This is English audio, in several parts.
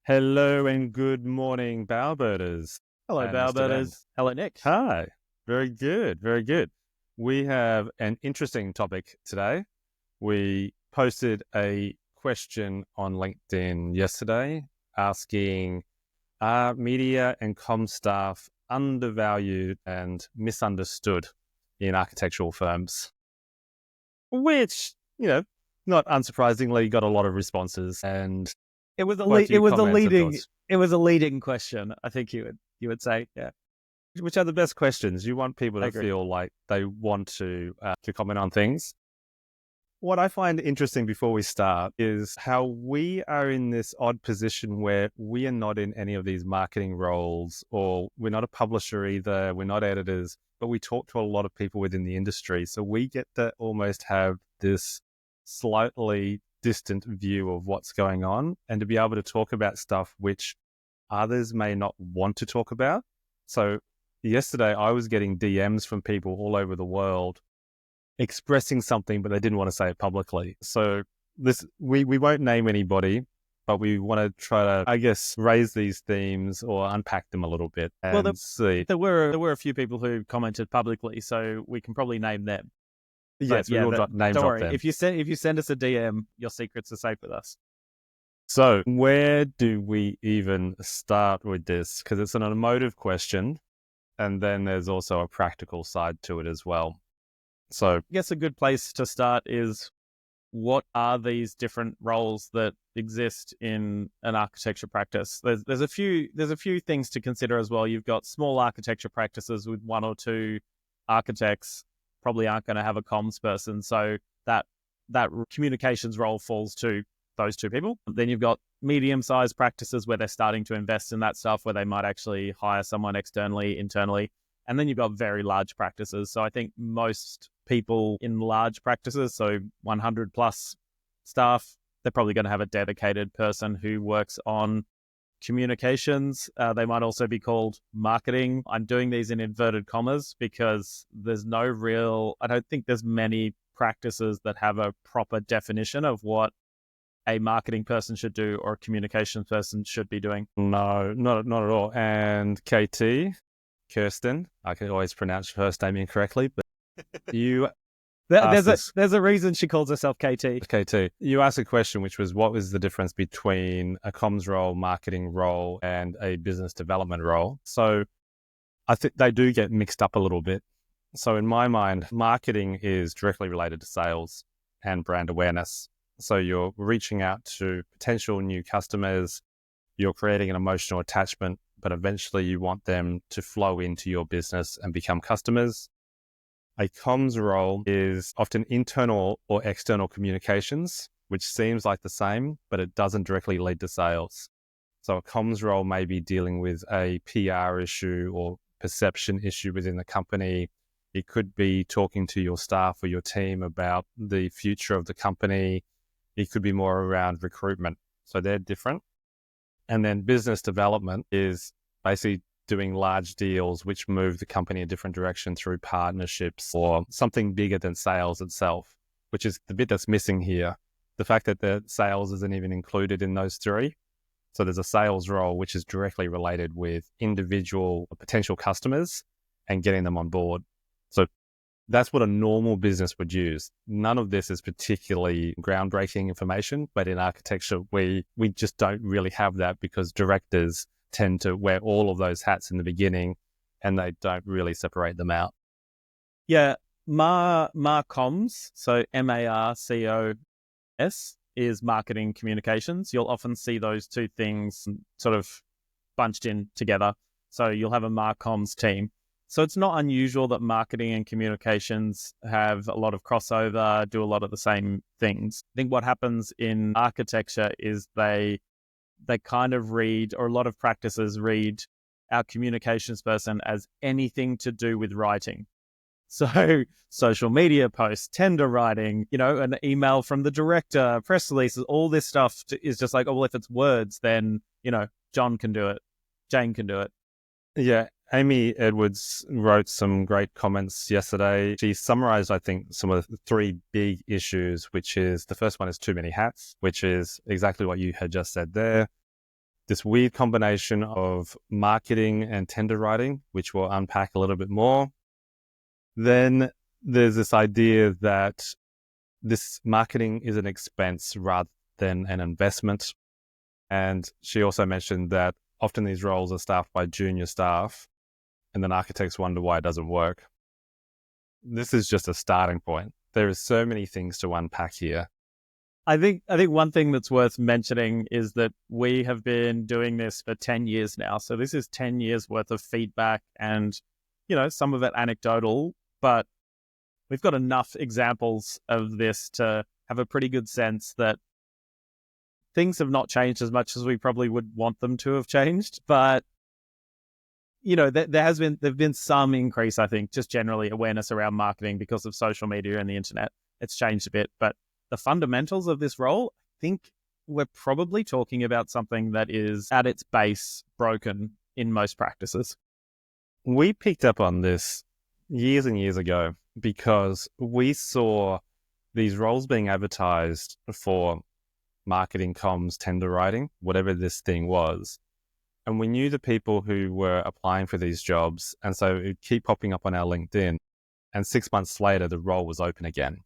Hello and good morning, Bowerbirders Hello, and Mr. Ben. Bowerbirders. Hello, Nick. Hi. Very good. Very good. We have an interesting topic today. We posted a question on LinkedIn yesterday asking, are media and comm staff undervalued and misunderstood in architectural firms? Which, not unsurprisingly, got a lot of responses and It was a quite a few it was a comments and leading thoughts. it was a leading question. I think you would say, yeah, Which are the best questions? You want people I to agree. feel like they want to comment on things. What I find interesting before we start is how we are in this odd position where we are not in any of these marketing roles, or we're not a publisher either, we're not editors, but we talk to a lot of people within the industry. So we get to almost have this slightly distant view of what's going on and to be able to talk about stuff which others may not want to talk about. So yesterday I was getting DMs from people all over the world expressing something, but they didn't want to say it publicly. So we won't name anybody, but we want to try to, I guess, raise these themes or unpack them a little bit Well, and see. there were a few people who commented publicly, so we can probably name them. But Yes, we yeah, will name don't drop worry. them. If you send us a DM, your secrets are safe with us. So where do we even start with this? Because it's an emotive question, and then there's also a practical side to it as well. So I guess a good place to start is, what are these different roles that exist in an architecture practice? There's a few things to consider as well. You've got small architecture practices with one or two architects, probably aren't going to have a comms person, so that communications role falls to those two people. Then you've got medium-sized practices where they're starting to invest in that stuff, where they might actually hire someone externally, internally. And then you've got very large practices. So I think most people in large practices, so 100 plus staff, they're probably going to have a dedicated person who works on communications. They might also be called marketing. I'm doing these in inverted commas because I don't think there's many practices that have a proper definition of what a marketing person should do or a communications person should be doing. no, not at all. And Kirsten, I can always pronounce your first name incorrectly, but you asked There's a this. there's a reason she calls herself KT. KT, you asked a question which was, what was the difference between a comms role, marketing role, and a business development role? So I think they do get mixed up a little bit. So in my mind, marketing is directly related to sales and brand awareness. So you're reaching out to potential new customers, you're creating an emotional attachment, but eventually you want them to flow into your business and become customers. A comms role is often internal or external communications, which seems like the same, but it doesn't directly lead to sales. So a comms role may be dealing with a PR issue or perception issue within the company. It could be talking to your staff or your team about the future of the company. It could be more around recruitment. So they're different. And then business development is basically doing large deals which move the company a different direction through partnerships or something bigger than sales itself, which is the bit that's missing here. The fact that the sales isn't even included in those three. So there's a sales role which is directly related with individual potential customers and getting them on board. So that's what a normal business would use. None of this is particularly groundbreaking information, but in architecture, we just don't really have that because directors tend to wear all of those hats in the beginning and they don't really separate them out. Yeah, Marcoms, so MARCOS is marketing communications. You'll often see those two things sort of bunched in together. So you'll have a Marcoms team. So it's not unusual that marketing and communications have a lot of crossover, do a lot of the same things. I think what happens in architecture is they kind of read, or a lot of practices read, our communications person as anything to do with writing. So social media posts, tender writing, an email from the director, press releases, all this stuff is just like, oh, well, if it's words, then, John can do it. Jane can do it. Yeah, Amy Edwards wrote some great comments yesterday. She summarized, I think, some of the three big issues, which is the first one is too many hats, which is exactly what you had just said there. this weird combination of marketing and tender writing, which we'll unpack a little bit more. Then there's this idea that this marketing is an expense rather than an investment. And she also mentioned that often these roles are staffed by junior staff, and then architects wonder why it doesn't work. This is just a starting point. There is so many things to unpack here. I think one thing that's worth mentioning is that we have been doing this for 10 years now. So this is 10 years worth of feedback and, some of it anecdotal, but we've got enough examples of this to have a pretty good sense that things have not changed as much as we probably would want them to have changed. But, there've been some increase, I think, just generally awareness around marketing because of social media and the internet. It's changed a bit, but the fundamentals of this role, I think we're probably talking about something that is at its base broken in most practices. We picked up on this years and years ago because we saw these roles being advertised for marketing, comms, tender writing, whatever this thing was. And we knew the people who were applying for these jobs. And so it would keep popping up on our LinkedIn. And 6 months later, the role was open again.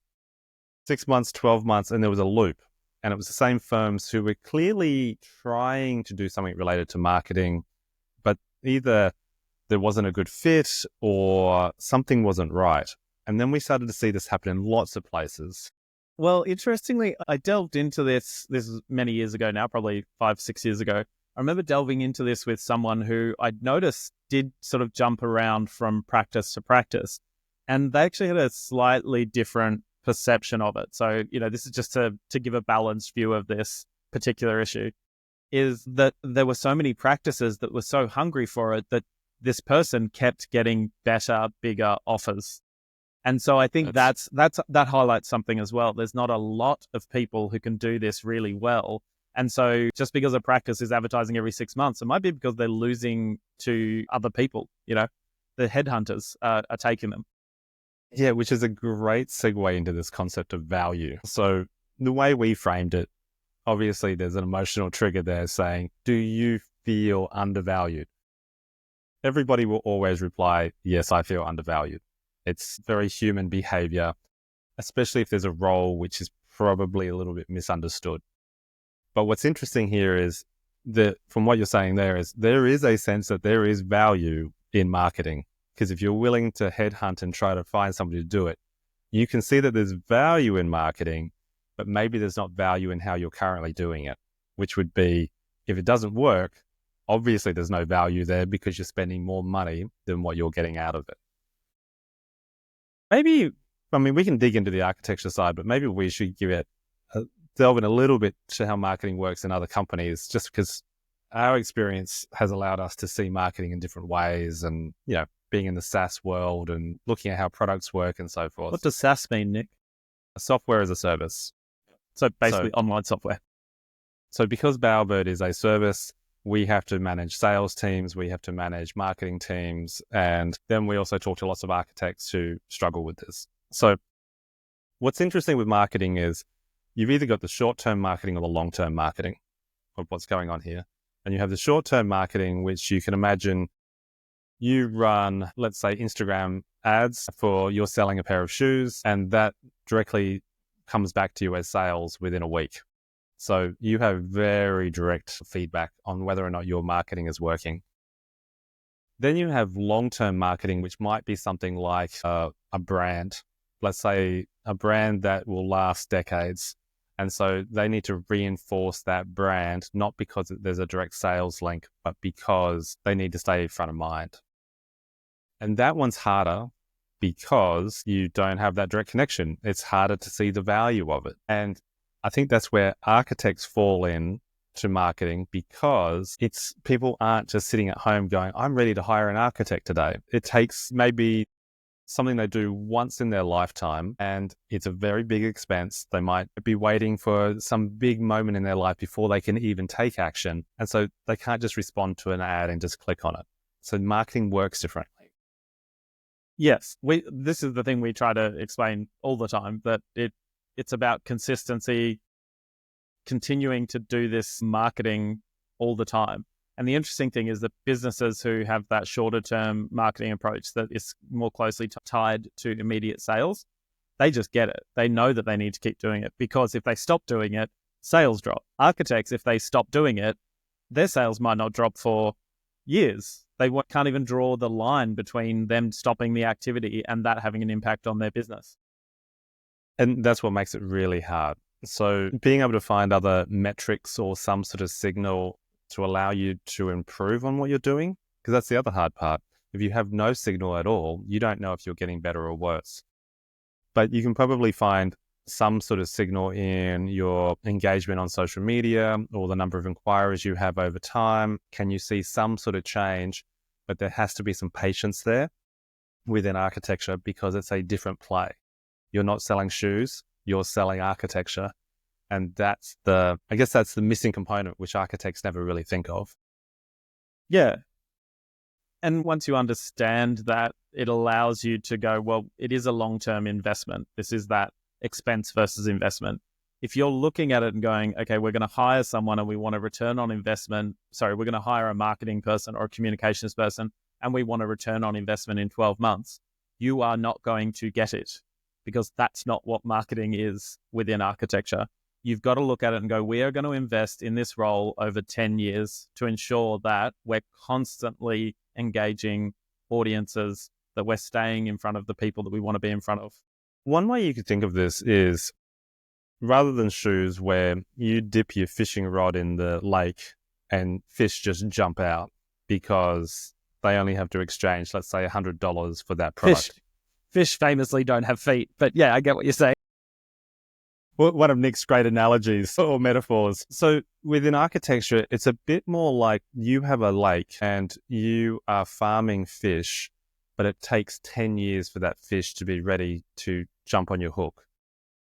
6 months, 12 months, and there was a loop. And it was the same firms who were clearly trying to do something related to marketing, but either there wasn't a good fit or something wasn't right. And then we started to see this happen in lots of places. Well, interestingly, I delved into this is many years ago now, probably 5-6 years ago. I remember delving into this with someone who I'd noticed did sort of jump around from practice to practice. And they actually had a slightly different perception of it. So, this is just to give a balanced view of this particular issue, is that there were so many practices that were so hungry for it that this person kept getting better, bigger offers. And so I think that highlights something as well. There's not a lot of people who can do this really well. And so just because a practice is advertising every 6 months, it might be because they're losing to other people, the headhunters are taking them. Yeah, which is a great segue into this concept of value. So the way we framed it, obviously there's an emotional trigger there saying, do you feel undervalued? Everybody will always reply, yes, I feel undervalued. It's very human behavior, especially if there's a role which is probably a little bit misunderstood. But what's interesting here is that from what you're saying there is a sense that there is value in marketing. Because if you're willing to headhunt and try to find somebody to do it, you can see that there's value in marketing, but maybe there's not value in how you're currently doing it, which would be if it doesn't work, obviously there's no value there because you're spending more money than what you're getting out of it. We can dig into the architecture side, but maybe we should delve in a little bit to how marketing works in other companies, just because our experience has allowed us to see marketing in different ways and, being in the SaaS world and looking at how products work and so forth. What does SaaS mean, Nick? Software as a service. So basically online software. So because Bowerbird is a service, we have to manage sales teams, we have to manage marketing teams, and then we also talk to lots of architects who struggle with this. So what's interesting with marketing is you've either got the short-term marketing or the long-term marketing of what's going on here. And you have the short-term marketing, which you can imagine you run, let's say, Instagram ads for you're selling a pair of shoes, and that directly comes back to you as sales within a week. So you have very direct feedback on whether or not your marketing is working. Then you have long-term marketing, which might be something like a brand, let's say a brand that will last decades. And so they need to reinforce that brand, not because there's a direct sales link, but because they need to stay front of mind. And that one's harder because you don't have that direct connection. It's harder to see the value of it. And I think that's where architects fall in to marketing, because people aren't just sitting at home going, I'm ready to hire an architect today. It takes maybe something they do once in their lifetime, and it's a very big expense. They might be waiting for some big moment in their life before they can even take action. And so they can't just respond to an ad and just click on it. So marketing works differently. Yes, this is the thing we try to explain all the time, that it's about consistency, continuing to do this marketing all the time. And the interesting thing is that businesses who have that shorter term marketing approach that is more closely tied to immediate sales, they just get it. They know that they need to keep doing it, because if they stop doing it, sales drop. Architects, if they stop doing it, their sales might not drop for years. They can't even draw the line between them stopping the activity and that having an impact on their business. And that's what makes it really hard. So being able to find other metrics or some sort of signal to allow you to improve on what you're doing, because that's the other hard part. If you have no signal at all, you don't know if you're getting better or worse. But you can probably find some sort of signal in your engagement on social media or the number of inquiries you have over time. Can you see some sort of change? But there has to be some patience there within architecture, because it's a different play. You're not selling shoes, you're selling architecture. And that's the missing component, which architects never really think of. Yeah. And once you understand that, it allows you to go, well, it is a long-term investment. This is that expense versus investment. If you're looking at it and going, okay, we're going to hire someone and we want a return on investment. Sorry, we're going to hire a marketing person or a communications person and we want a return on investment in 12 months. You are not going to get it, because that's not what marketing is within architecture. You've got to look at it and go, we are going to invest in this role over 10 years to ensure that we're constantly engaging audiences, that we're staying in front of the people that we want to be in front of. One way you could think of this is, rather than shoes where you dip your fishing rod in the lake and fish just jump out because they only have to exchange, let's say, $100 for that product. Fish famously don't have feet, but yeah, I get what you're saying. One of Nick's great analogies or metaphors. So within architecture, it's a bit more like you have a lake and you are farming fish, but it takes 10 years for that fish to be ready to jump on your hook.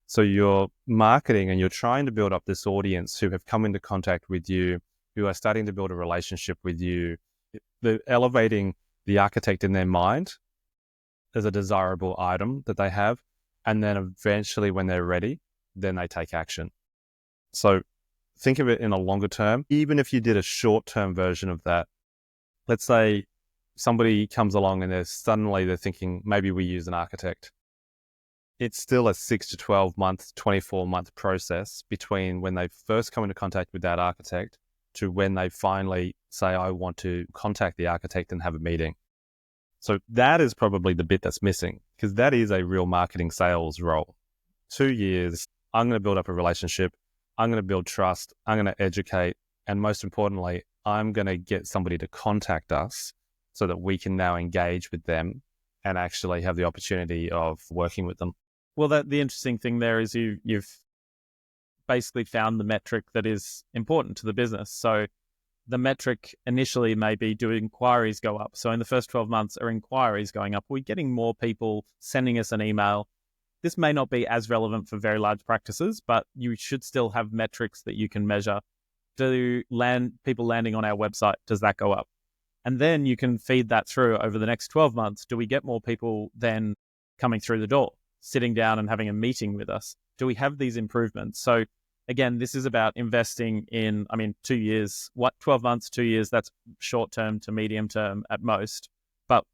So you're marketing and you're trying to build up this audience who have come into contact with you, who are starting to build a relationship with you. They're elevating the architect in their mind as a desirable item that they have. And then eventually when they're ready, then they take action. So think of it in a longer term. Even if you did a short-term version of that, let's say somebody comes along and they're thinking, maybe we use an architect. It's still a 6 to 12 month, 24-month process between when they first come into contact with that architect to when they finally say, I want to contact the architect and have a meeting. So that is probably the bit that's missing, because that is a real marketing sales role. 2 years, I'm going to build up a relationship. I'm going to build trust. I'm going to educate. And most importantly, I'm going to get somebody to contact us so that we can now engage with them and actually have the opportunity of working with them. Well, the interesting thing there is you've basically found the metric that is important to the business. So the metric initially may be, do inquiries go up? So in the first 12 months, are inquiries going up? Are we getting more people sending us an email? This may not be as relevant for very large practices, but you should still have metrics that you can measure. Do people landing on our website, does that go up? And then you can feed that through over the next 12 months. Do we get more people then coming through the door, sitting down and having a meeting with us? Do we have these improvements? So again, this is about investing in, 2 years, 12 months, 2 years, that's short term to medium term at most. But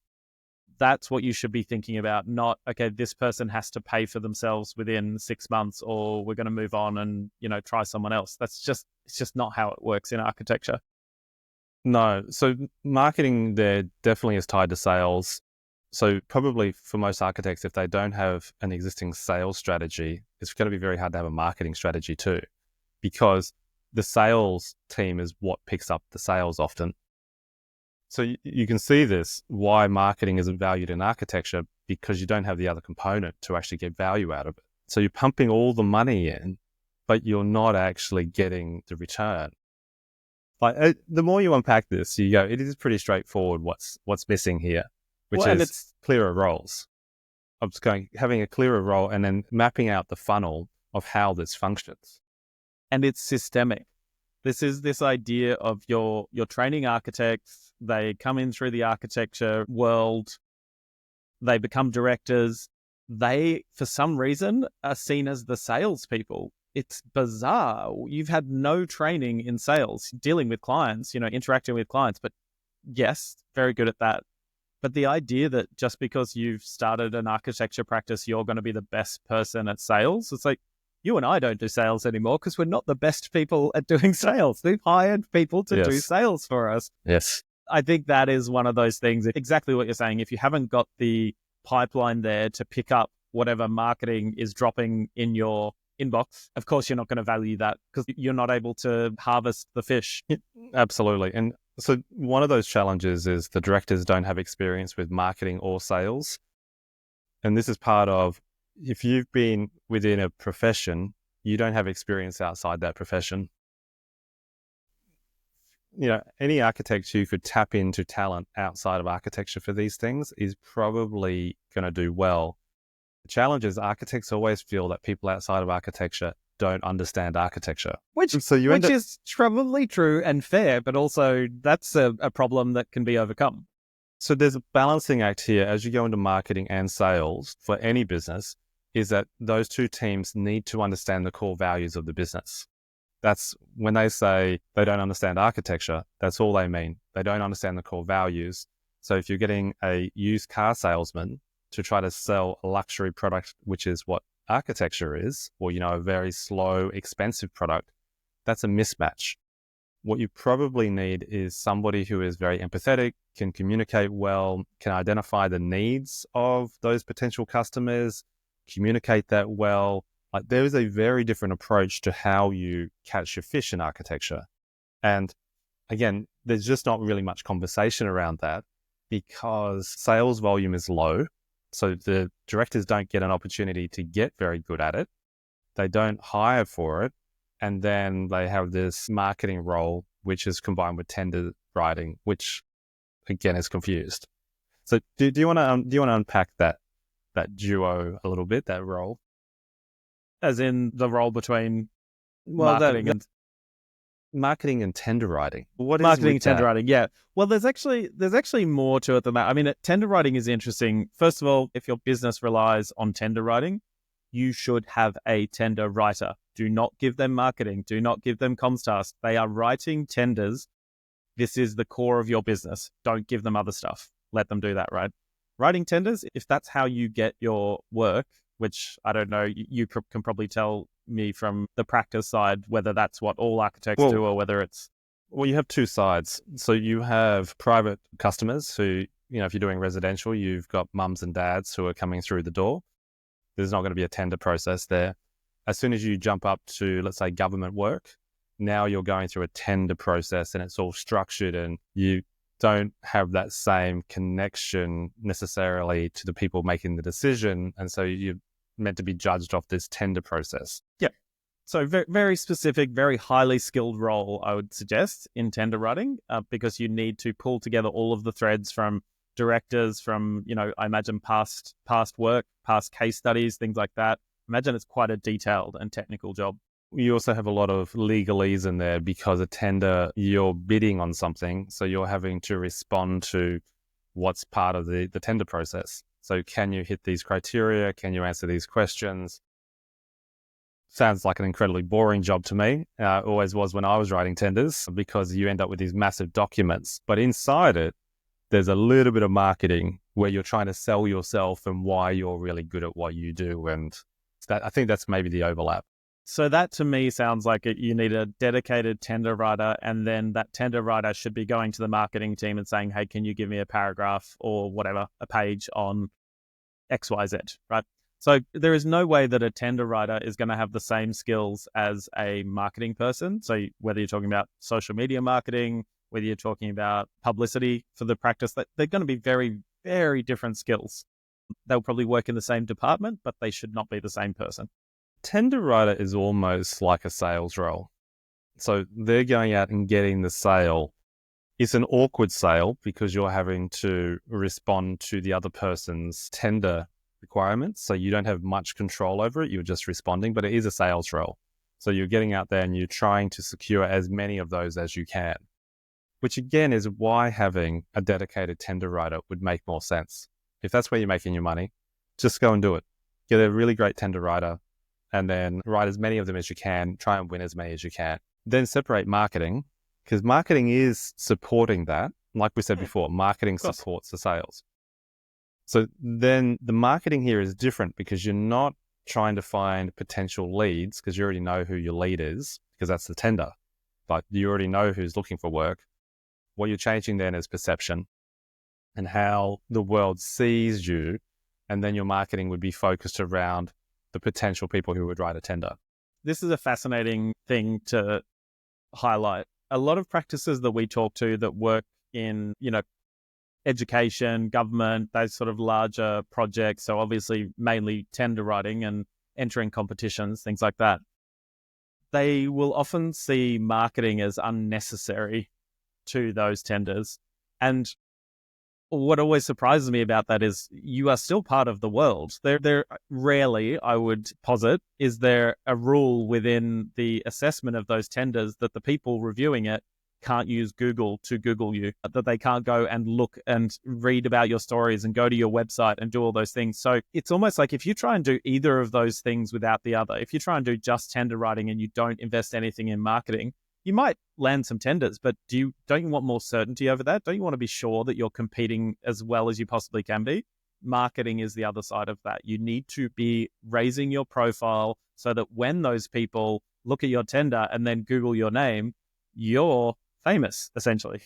that's what you should be thinking about, not, okay, this person has to pay for themselves within 6 months, or we're going to move on and, try someone else. It's just not how it works in architecture. No. So marketing there definitely is tied to sales. So probably for most architects, if they don't have an existing sales strategy, it's going to be very hard to have a marketing strategy too, because the sales team is what picks up the sales often. So you can see this, why marketing isn't valued in architecture, because you don't have the other component to actually get value out of it. So you're pumping all the money in, but you're not actually getting the return. Like the more you unpack this, you go, it is pretty straightforward what's missing here, which is clearer roles. I'm just having a clearer role and then mapping out the funnel of how this functions. And it's systemic. This is this idea of your training architects. They come in through the architecture world. They become directors. They, for some reason, are seen as the salespeople. it's bizarre. You've had no training in sales, dealing with clients, interacting with clients, but yes, very good at that. But the idea that just because you've started an architecture practice, you're going to be the best person at sales, it's like, you and I don't do sales anymore because we're not the best people at doing sales. We've hired people to do Yes. sales for us. Yes. I think that is one of those things, exactly what you're saying. If you haven't got the pipeline there to pick up whatever marketing is dropping in your inbox, of course, you're not going to value that because you're not able to harvest the fish. Absolutely. And so one of those challenges is the directors don't have experience with marketing or sales. And this is part of, if you've been within a profession, you don't have experience outside that profession. Any architect who could tap into talent outside of architecture for these things is probably going to do well. The challenge is architects always feel that people outside of architecture don't understand architecture. Which is probably true and fair, but also that's a problem that can be overcome. So there's a balancing act here as you go into marketing and sales for any business, is that those two teams need to understand the core values of the business. That's when they say they don't understand architecture, that's all they mean. They don't understand the core values. So if you're getting a used car salesman to try to sell a luxury product, which is what architecture is, or, a very slow, expensive product, that's a mismatch. What you probably need is somebody who is very empathetic, can communicate well, can identify the needs of those potential customers, communicate that well. Like, there is a very different approach to how you catch your fish in architecture. And again, there's just not really much conversation around that because sales volume is low. So the directors don't get an opportunity to get very good at it. They don't hire for it. And then they have this marketing role, which is combined with tender writing, which again is confused. So do you want to unpack that duo a little bit, that role? As in the role between marketing and tender writing. What is marketing and tender that? writing? Yeah. Well, there's actually more to it than that. I mean, tender writing is interesting. First of all, if your business relies on tender writing, you should have a tender writer. Do not give them marketing. Do not give them comms tasks. They are writing tenders. This is the core of your business. Don't give them other stuff. Let them do that, right? Writing tenders, if that's how you get your work, which I don't know, you can probably tell me from the practice side whether that's what all architects do or whether it's... Well, you have two sides. So you have private customers who, if you're doing residential, you've got mums and dads who are coming through the door. There's not going to be a tender process there. As soon as you jump up to, let's say, government work, now you're going through a tender process and it's all structured and you don't have that same connection necessarily to the people making the decision. And so you're meant to be judged off this tender process. Yeah. So very, very specific, very highly skilled role, I would suggest, in tender writing, because you need to pull together all of the threads from directors, from, I imagine past work, past case studies, things like that. Imagine it's quite a detailed and technical job. You also have a lot of legalese in there because a tender, you're bidding on something, so you're having to respond to what's part of the tender process. So can you hit these criteria? Can you answer these questions? Sounds like an incredibly boring job to me. Always was when I was writing tenders, because you end up with these massive documents. But inside it, there's a little bit of marketing where you're trying to sell yourself and why you're really good at what you do. And I think that's maybe the overlap. So that to me sounds like you need a dedicated tender writer, and then that tender writer should be going to the marketing team and saying, hey, can you give me a paragraph or whatever, a page on XYZ, right? So there is no way that a tender writer is going to have the same skills as a marketing person. So whether you're talking about social media marketing, whether you're talking about publicity for the practice, they're going to be very, very different skills. They'll probably work in the same department, but they should not be the same person. Tender writer is almost like a sales role. So they're going out and getting the sale. It's an awkward sale because you're having to respond to the other person's tender requirements. So you don't have much control over it. You're just responding, but it is a sales role. So you're getting out there and you're trying to secure as many of those as you can, which again is why having a dedicated tender writer would make more sense. If that's where you're making your money, just go and do it. Get a really great tender writer. and then write as many of them as you can, try and win as many as you can. Then separate marketing, because marketing is supporting that. Like we said before, marketing supports the sales. So then the marketing here is different because you're not trying to find potential leads because you already know who your lead is, because that's the tender. But you already know who's looking for work. What you're changing then is perception and how the world sees you. And then your marketing would be focused around the potential people who would write a tender. This is a fascinating thing to highlight. A lot of practices that we talk to that work in, education, government, those sort of larger projects. So obviously mainly tender writing and entering competitions, things like that. They will often see marketing as unnecessary to those tenders. And what always surprises me about that is you are still part of the world. There rarely, I would posit, is there a rule within the assessment of those tenders that the people reviewing it can't use Google to Google you, that they can't go and look and read about your stories and go to your website and do all those things. So it's almost like if you try and do either of those things without the other, if you try and do just tender writing and you don't invest anything in marketing, you might land some tenders, but don't you want more certainty over that? Don't you want to be sure that you're competing as well as you possibly can be? Marketing is the other side of that. You need to be raising your profile so that when those people look at your tender and then Google your name, you're famous, essentially.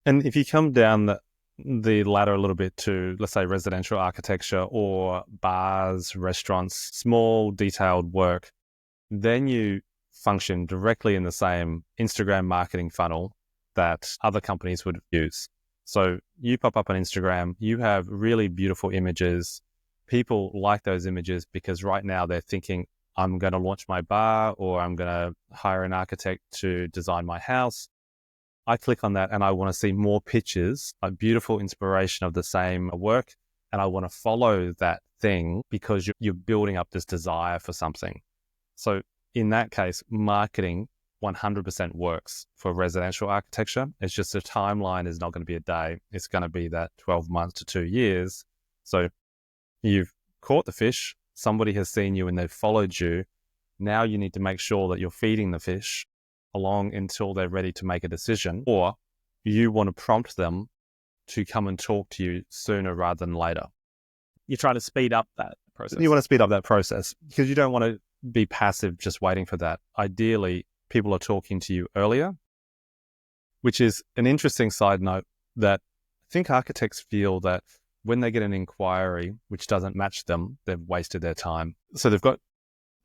And if you come down the ladder a little bit to, let's say, residential architecture or bars, restaurants, small detailed work, then you function directly in the same Instagram marketing funnel that other companies would use. So you pop up on Instagram, you have really beautiful images. People like those images because right now they're thinking, I'm going to launch my bar or I'm going to hire an architect to design my house. I click on that and I want to see more pictures, a beautiful inspiration of the same work. And I want to follow that thing because you're building up this desire for something. So in that case, marketing 100% works for residential architecture. It's just the timeline is not going to be a day. It's going to be that 12 months to 2 years. So you've caught the fish. Somebody has seen you and they've followed you. Now you need to make sure that you're feeding the fish along until they're ready to make a decision, or you want to prompt them to come and talk to you sooner rather than later. You're trying to speed up that process. You want to speed up that process because you don't want to be passive just waiting for that. Ideally, people are talking to you earlier, which is an interesting side note that I think architects feel that when they get an inquiry which doesn't match them, they've wasted their time. So they've got,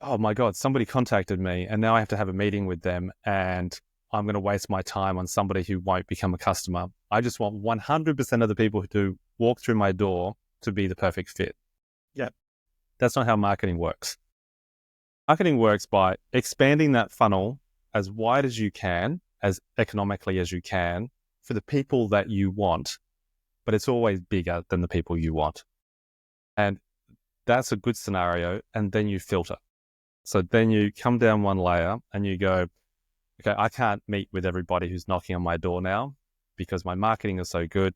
oh my God, somebody contacted me and now I have to have a meeting with them and I'm going to waste my time on somebody who won't become a customer. I just want 100% of the people who walk through my door to be the perfect fit. Yeah. That's not how marketing works. Marketing works by expanding that funnel as wide as you can, as economically as you can, for the people that you want, but it's always bigger than the people you want. And that's a good scenario. And then you filter. So then you come down one layer and you go, okay, I can't meet with everybody who's knocking on my door now because my marketing is so good.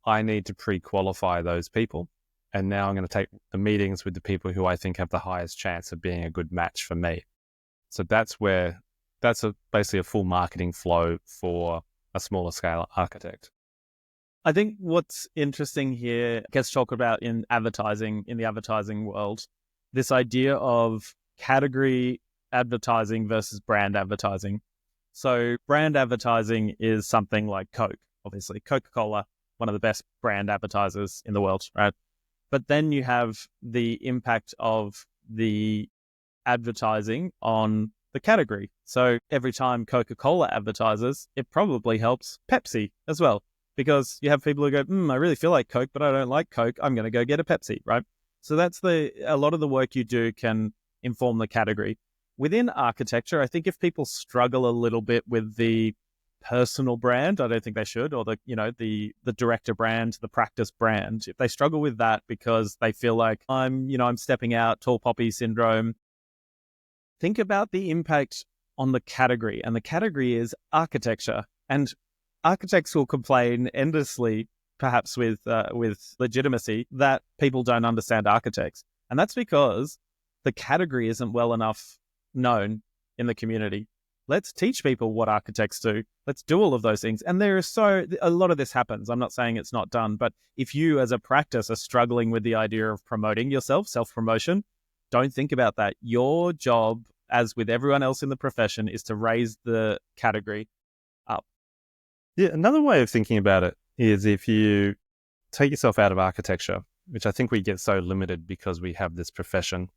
I need to pre-qualify those people. And now I'm going to take the meetings with the people who I think have the highest chance of being a good match for me. So that's basically a full marketing flow for a smaller scale architect. I think what's interesting here gets talked about in the advertising world, this idea of category advertising versus brand advertising. So brand advertising is something like Coke, obviously. Coca-Cola, one of the best brand advertisers in the world, right? But then you have the impact of the advertising on the category. So every time Coca-Cola advertises, it probably helps Pepsi as well, because you have people who go, I really feel like Coke, but I don't like Coke. I'm going to go get a Pepsi, right? So that's a lot of the work you do can inform the category. Within architecture, I think if people struggle a little bit with the personal brand, I don't think they should, or the director brand, the practice brand, if they struggle with that because they feel like I'm stepping out, tall poppy syndrome, think about the impact on the category. And the category is architecture. And architects will complain endlessly, perhaps with legitimacy, that people don't understand architects. And that's because the category isn't well enough known in the community. Let's teach people what architects do. Let's do all of those things. And there is a lot of this happens. I'm not saying it's not done, but if you as a practice are struggling with the idea of promoting yourself, self-promotion, don't think about that. Your job, as with everyone else in the profession, is to raise the category up. Yeah, another way of thinking about it is if you take yourself out of architecture, which I think we get so limited because we have this profession.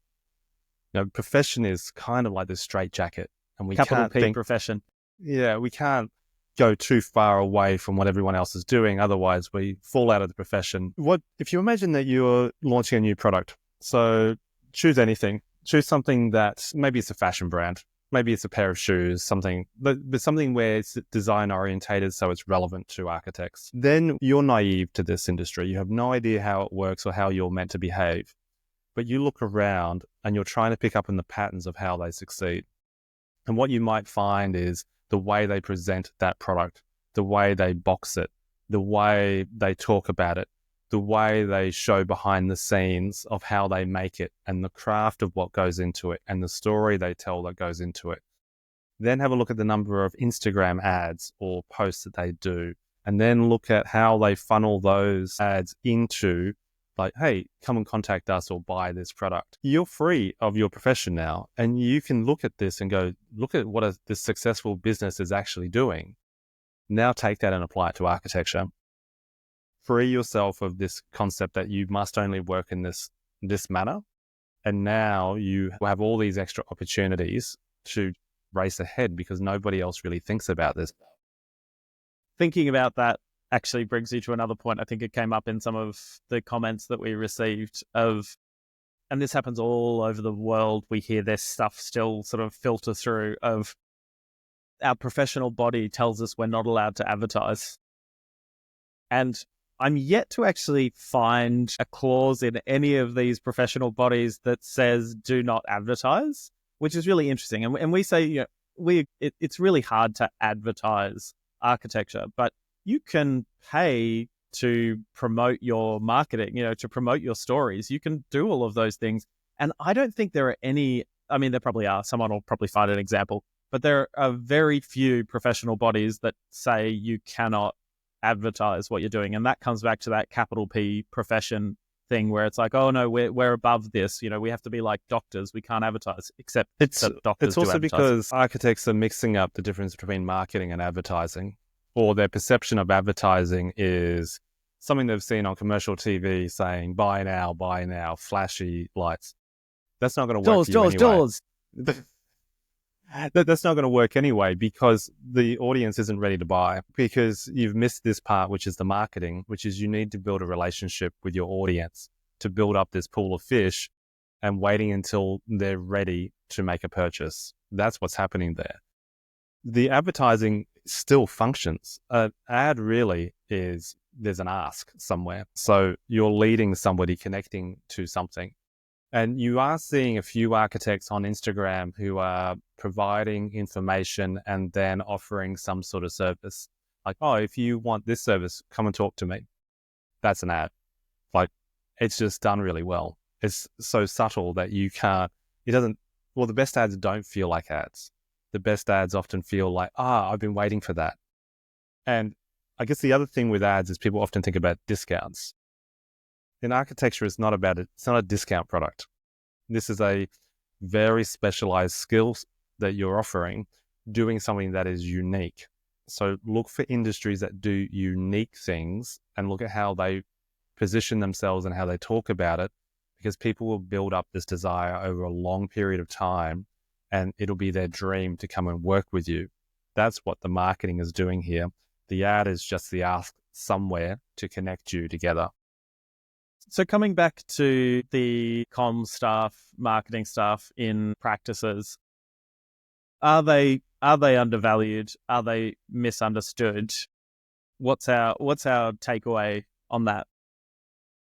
Profession is kind of like this straitjacket, and we Capital can't P profession. Yeah, we can't go too far away from what everyone else is doing. Otherwise, we fall out of the profession. What if you imagine that you're launching a new product? So choose anything. Choose something that maybe it's a fashion brand. Maybe it's a pair of shoes, something, but something where it's design orientated, so it's relevant to architects. Then you're naive to this industry. You have no idea how it works or how you're meant to behave. But you look around and you're trying to pick up on the patterns of how they succeed. And what you might find is the way they present that product, the way they box it, the way they talk about it, the way they show behind the scenes of how they make it and the craft of what goes into it and the story they tell that goes into it. Then have a look at the number of Instagram ads or posts that they do, and then look at how they funnel those ads into like, hey, come and contact us or buy this product. You're free of your profession now, and you can look at this and go, look at what this successful business is actually doing. Now take that and apply it to architecture. Free yourself of this concept that you must only work in this manner. And now you have all these extra opportunities to race ahead because nobody else really thinks about this. Thinking about that actually brings you to another point. I think it came up in some of the comments that we received of, and this happens all over the world, we hear this stuff still sort of filter through of our professional body tells us we're not allowed to advertise. And I'm yet to actually find a clause in any of these professional bodies that says do not advertise, which is really interesting. And we say, it's really hard to advertise architecture, but you can pay to promote your marketing, to promote your stories. You can do all of those things. And I don't think there are any, I mean, there probably are, someone will probably find an example, but there are very few professional bodies that say you cannot advertise what you're doing. And that comes back to that capital P profession thing where it's like, oh no, we're above this. We have to be like doctors. We can't advertise, except that doctors It's also do advertise. because architects are mixing up the difference between marketing and advertising, or their perception of advertising is something they've seen on commercial TV saying, buy now, flashy lights. That's not going to work for you anyway. Doors. That's not going to work anyway because the audience isn't ready to buy, because you've missed this part, which is the marketing, which is you need to build a relationship with your audience to build up this pool of fish and waiting until they're ready to make a purchase. That's what's happening there. The advertising still functions. An ad really is, there's an ask somewhere. So you're leading somebody connecting to something. And you are seeing a few architects on Instagram who are providing information and then offering some sort of service. Like, oh, if you want this service, come and talk to me. That's an ad. Like, it's just done really well. It's so subtle that you can't, the best ads don't feel like ads. The best ads often feel like, I've been waiting for that. And I guess the other thing with ads is people often think about discounts. In architecture, it's not a discount product. This is a very specialized skills that you're offering, doing something that is unique. So look for industries that do unique things and look at how they position themselves and how they talk about it, because people will build up this desire over a long period of time and it'll be their dream to come and work with you. That's what the marketing is doing here. The ad is just the ask somewhere to connect you together. So coming back to the comm staff, marketing staff in practices, are they undervalued? Are they misunderstood? What's our takeaway on that?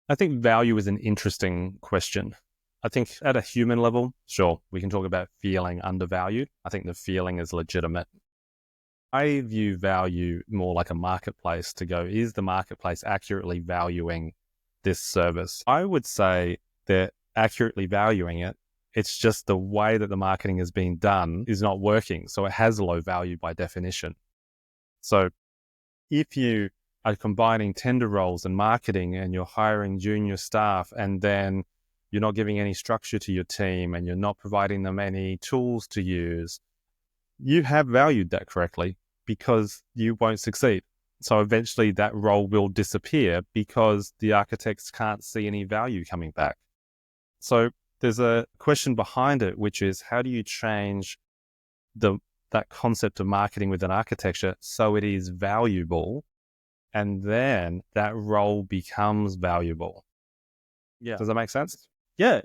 I think value is an interesting question. I think at a human level, sure, we can talk about feeling undervalued. I think the feeling is legitimate. I view value more like a marketplace to go, is the marketplace accurately valuing this service? I would say they're accurately valuing it, It's just the way that the marketing is being done is not working. So it has low value by definition. So if you are combining tender roles and marketing and you're hiring junior staff and then you're not giving any structure to your team and you're not providing them any tools to use, you have valued that correctly because you won't succeed. So eventually that role will disappear because the architects can't see any value coming back. So there's a question behind it, which is how do you change that concept of marketing within architecture so it is valuable, and then that role becomes valuable. Yeah. Does that make sense? Yeah.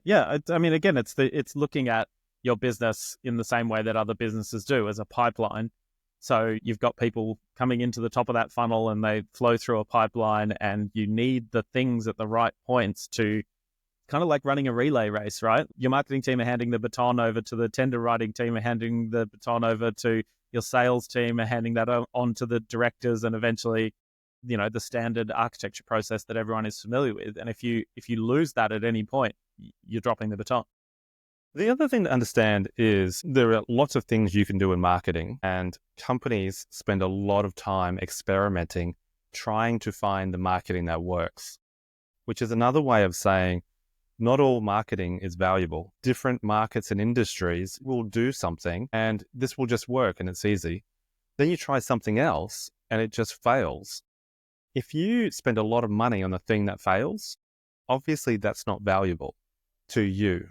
I mean, again, it's looking at your business in the same way that other businesses do, as a pipeline. So you've got people coming into the top of that funnel and they flow through a pipeline, and you need the things at the right points to kind of like running a relay race, right? Your marketing team are handing the baton over to the tender writing team, are handing the baton over to your sales team, are handing that on to the directors, and eventually, the standard architecture process that everyone is familiar with. And if you lose that at any point, you're dropping the baton. The other thing to understand is there are lots of things you can do in marketing, and companies spend a lot of time experimenting, trying to find the marketing that works, which is another way of saying not all marketing is valuable. Different markets and industries will do something and this will just work and it's easy. Then you try something else and it just fails. If you spend a lot of money on the thing that fails, obviously that's not valuable to you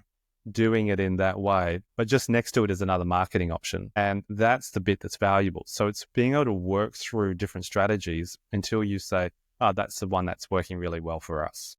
doing it in that way, but just next to it is another marketing option. And that's the bit that's valuable. So it's being able to work through different strategies until you say, oh, that's the one that's working really well for us.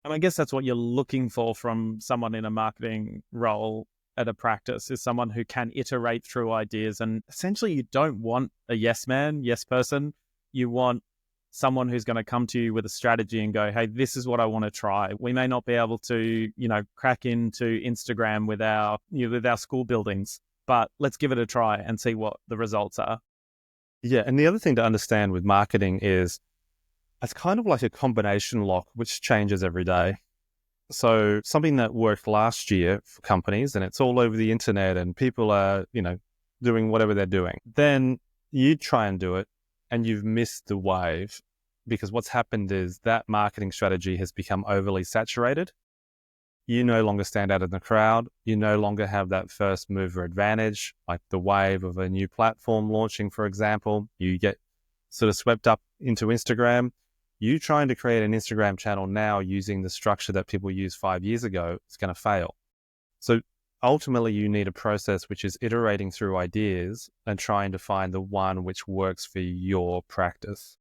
And I guess that's what you're looking for from someone in a marketing role at a practice, is someone who can iterate through ideas. And essentially, you don't want a yes man, yes person. You want someone who's going to come to you with a strategy and go, hey, this is what I want to try. We may not be able to, crack into Instagram with our school buildings, but let's give it a try and see what the results are. Yeah. And the other thing to understand with marketing is it's kind of like a combination lock, which changes every day. So something that worked last year for companies, and it's all over the internet and people are, doing whatever they're doing. Then you try and do it and you've missed the wave, because what's happened is that marketing strategy has become overly saturated. You no longer stand out in the crowd. You no longer have that first mover advantage, like the wave of a new platform launching, for example. You get sort of swept up into Instagram. You trying to create an Instagram channel now using the structure that people used 5 years ago, it's going to fail. So ultimately, you need a process which is iterating through ideas and trying to find the one which works for your practice.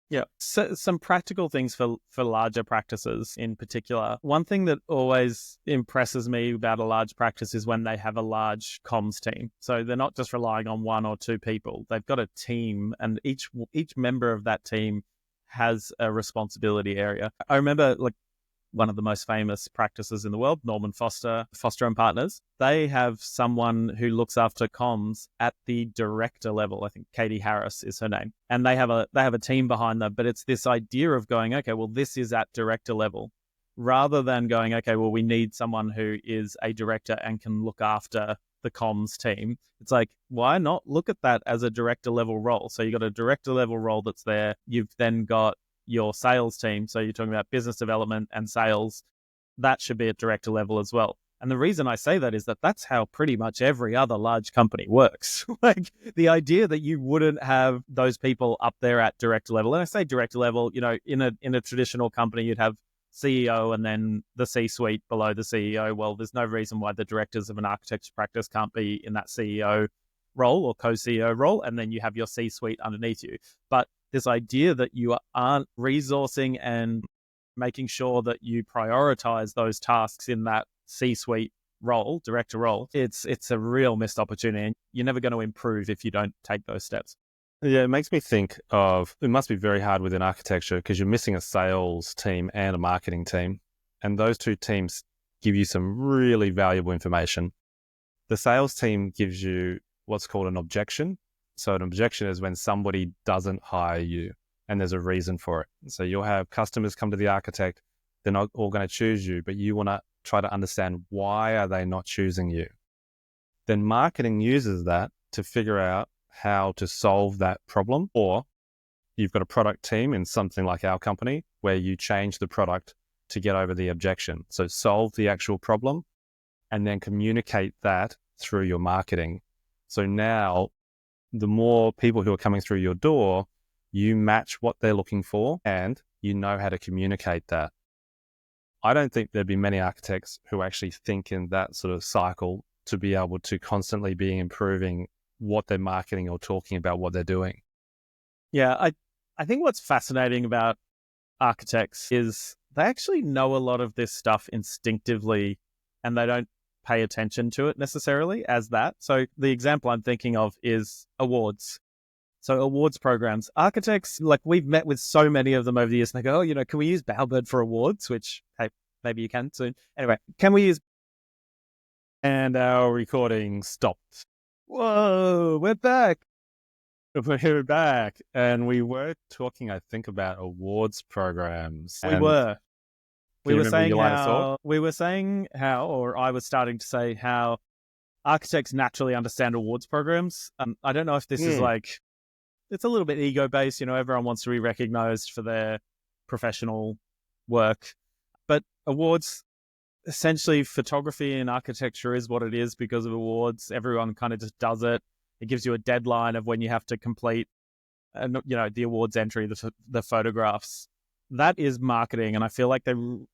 Yeah. So some practical things for larger practices in particular. One thing that always impresses me about a large practice is when they have a large comms team. So they're not just relying on one or two people. They've got a team, and each member of that team has a responsibility area. I remember one of the most famous practices in the world, Norman Foster and Partners. They have someone who looks after comms at the director level. I think Katie Harris is her name. And they have a team behind them, but it's this idea of going, okay, well, this is at director level, rather than going, okay, well, we need someone who is a director and can look after the comms team. It's like, why not look at that as a director level role? So you got a director level role that's there. You've then got your sales team. So you're talking about business development and sales. That should be at director level as well. And the reason I say that is that that's how pretty much every other large company works. Like the idea that you wouldn't have those people up there at director level. And I say director level, in a traditional company, you'd have CEO and then the C-suite below the CEO. Well, there's no reason why the directors of an architecture practice can't be in that CEO role or co-CEO role, and then you have your C-suite underneath you. But this idea that you aren't resourcing and making sure that you prioritize those tasks in that C-suite role, director role, it's a real missed opportunity, and you're never going to improve if you don't take those steps. Yeah, it makes me think of, it must be very hard within architecture because you're missing a sales team and a marketing team. And those two teams give you some really valuable information. The sales team gives you what's called an objection. So an objection is when somebody doesn't hire you and there's a reason for it. So you'll have customers come to the architect. They're not all going to choose you, but you want to try to understand why are they not choosing you. Then marketing uses that to figure out how to solve that problem. Or you've got a product team in something like our company where you change the product to get over the objection. So solve the actual problem and then communicate that through your marketing. So now the more people who are coming through your door, you match what they're looking for and you know how to communicate that. I don't think there'd be many architects who actually think in that sort of cycle to be able to constantly be improving what they're marketing or talking about what they're doing. Yeah, I think what's fascinating about architects is they actually know a lot of this stuff instinctively and they don't pay attention to it necessarily as that. So the example I'm thinking of is awards. So awards programs. Architects, like we've met with so many of them over the years and they go, oh, you know, can we use Bowerbird for awards? Which, hey, maybe you can soon. Anyway, can we use... And our recording stopped. Whoa, we're back. We're back. And we were talking, I think, about awards programs. We were. We were saying how, or I was starting to say how architects naturally understand awards programs. I don't know if this is like, it's a little bit ego based, you know, everyone wants to be recognized for their professional work, but awards, essentially photography and architecture is what it is because of awards. Everyone kind of just does it. It gives you a deadline of when you have to complete, you know, the awards entry, the photographs. That is marketing, and I feel like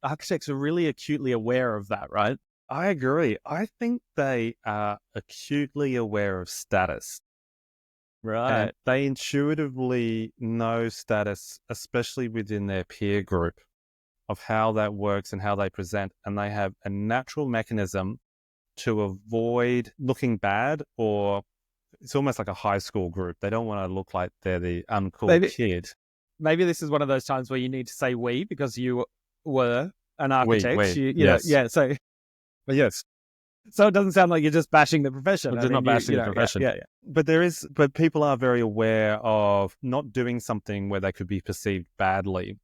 architects are really acutely aware of that, right? I agree. I think they are acutely aware of status. Right. And they intuitively know status, especially within their peer group, of how that works and how they present. And they have a natural mechanism to avoid looking bad, or it's almost like a high school group. They don't want to look like they're the uncool kid. Maybe this is one of those times where you need to say we because you were an architect. We. Yes. Know, yeah. So, but yes. So it doesn't sound like you're just bashing the profession. Well, they're not bashing the profession. Yeah. But people are very aware of not doing something where they could be perceived badly.